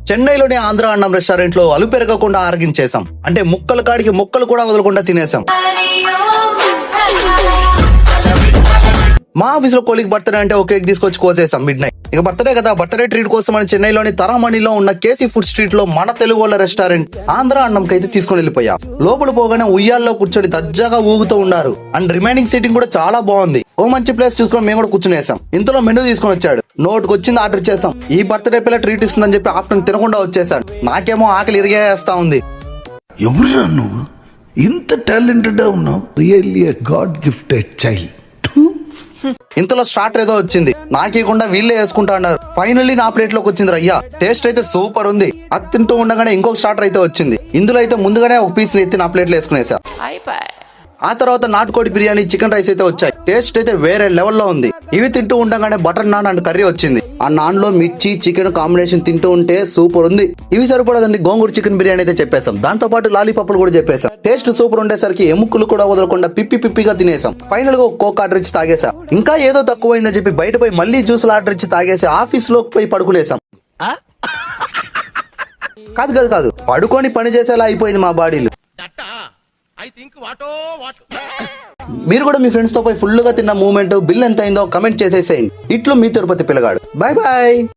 చెన్నైలోని ఆంధ్ర అన్నం రెస్టారెంట్ లో అలు పెరగకుండా ఆరగించేసాం. అంటే ముక్కల కాడికి ముక్కలు కూడా వదలకుండా తినేసాం. మా ఆఫీస్ లో కొలిక్ బర్త్డే అంటే ఒక కేక్ తీసుకొచ్చి కోసేసాం మిడ్ నైట్. ఇక బర్త్డే కదా, బర్త్డే ట్రీట్ కోసం అని చెన్నైలోని తరామణిలో ఉన్న కేసీ ఫుడ్ స్ట్రీట్ లో మన తెలుగు వాళ్ళ రెస్టారెంట్ ఆంధ్ర అన్నం కైతే తీసుకుని వెళ్ళిపోయా. లోపల పోగానే ఉయ్యాల్లో కూర్చొని దజ్జాగా ఊగుతూ ఉన్నారు. అండ్ రిమైనింగ్ సీటింగ్ కూడా చాలా బాగుంది. ఓ మంచి ప్లేస్ చూసుకొని మేము కూడా కూర్చునేసాం. ఇంతలో మెనూ తీసుకొని వచ్చాడు. నోటుకు వచ్చింది ఆర్డర్ చేసాం. ఈ బర్త్డే పిల్ల ట్రీట్ ఇస్తుందని చెప్పి ఆఫ్టర్నూన్ తినకుండా వచ్చేసాడు. నాకేమో ఆకలి ఇరిగేస్తా ఉంది. ఎవరురా నువ్వు? ఇంత టాలెంటెడ్ ఉన్నావు. Really a God gifted child. ఇంతలో స్టార్టర్ ఏదో వచ్చింది. నాకేకుండా వీళ్ళే వేసుకుంటా అన్నారు. ఫైనల్లీ నా ప్లేట్ లోకి వచ్చింది రయ్యా. టేస్ట్ అయితే సూపర్ ఉంది. అది తింటూ ఉండగానే ఇంకొక స్టార్టర్ అయితే వచ్చింది. ఇందులో అయితే ముందుగానే ఒక పీస్ ఎత్తి నా ప్లేట్ లో వేసుకునేసా. ఆ తర్వాత నాటుకోడి బిర్యానీ, చికెన్ రైస్ అయితే వచ్చాయి. టేస్ట్ అయితే వేరే లెవెల్లో ఉంది. ఇవి తింటూ ఉండగానే బటర్ నాన్ అండ్ కర్రీ వచ్చింది. ఆ నాన్ లో మిర్చి చికెన్ కాంబినేషన్ తింటూ ఉంటే సూపర్ ఉంది. ఇవి సరిపడదండి, గోంగూర చికెన్ బిర్యానీ అయితే చెప్పేసాం. దాంతో పాటు లాలీపాప్లు కూడా చెప్పేసాం. టేస్ట్ సూపర్ ఉండేసరికి ఎముకలు కూడా వదలకుండా పిప్పిగా తినేసాం. ఫైనల్ గా ఒక కోక్ ఆర్డర్ ఇచ్చి తాగేసా. ఇంకా ఏదో తక్కువైందని చెప్పి బయట పోయి మళ్ళీ జ్యూసులు ఆర్డర్ ఇచ్చి తాగేసి ఆఫీస్ లోకి పోయి పడుకునేసాం. కాదు పడుకొని పని చేసేలా అయిపోయింది మా బాడీలు. మీరు కూడా మీ ఫ్రెండ్స్ తో పోయి ఫుల్ గా తిన్న మూమెంట్ బిల్ ఎంత అయిందో కమెంట్ చేసేసేయండి. ఇట్లు మీ తిరుపతి పిల్లగాడు. Bye bye.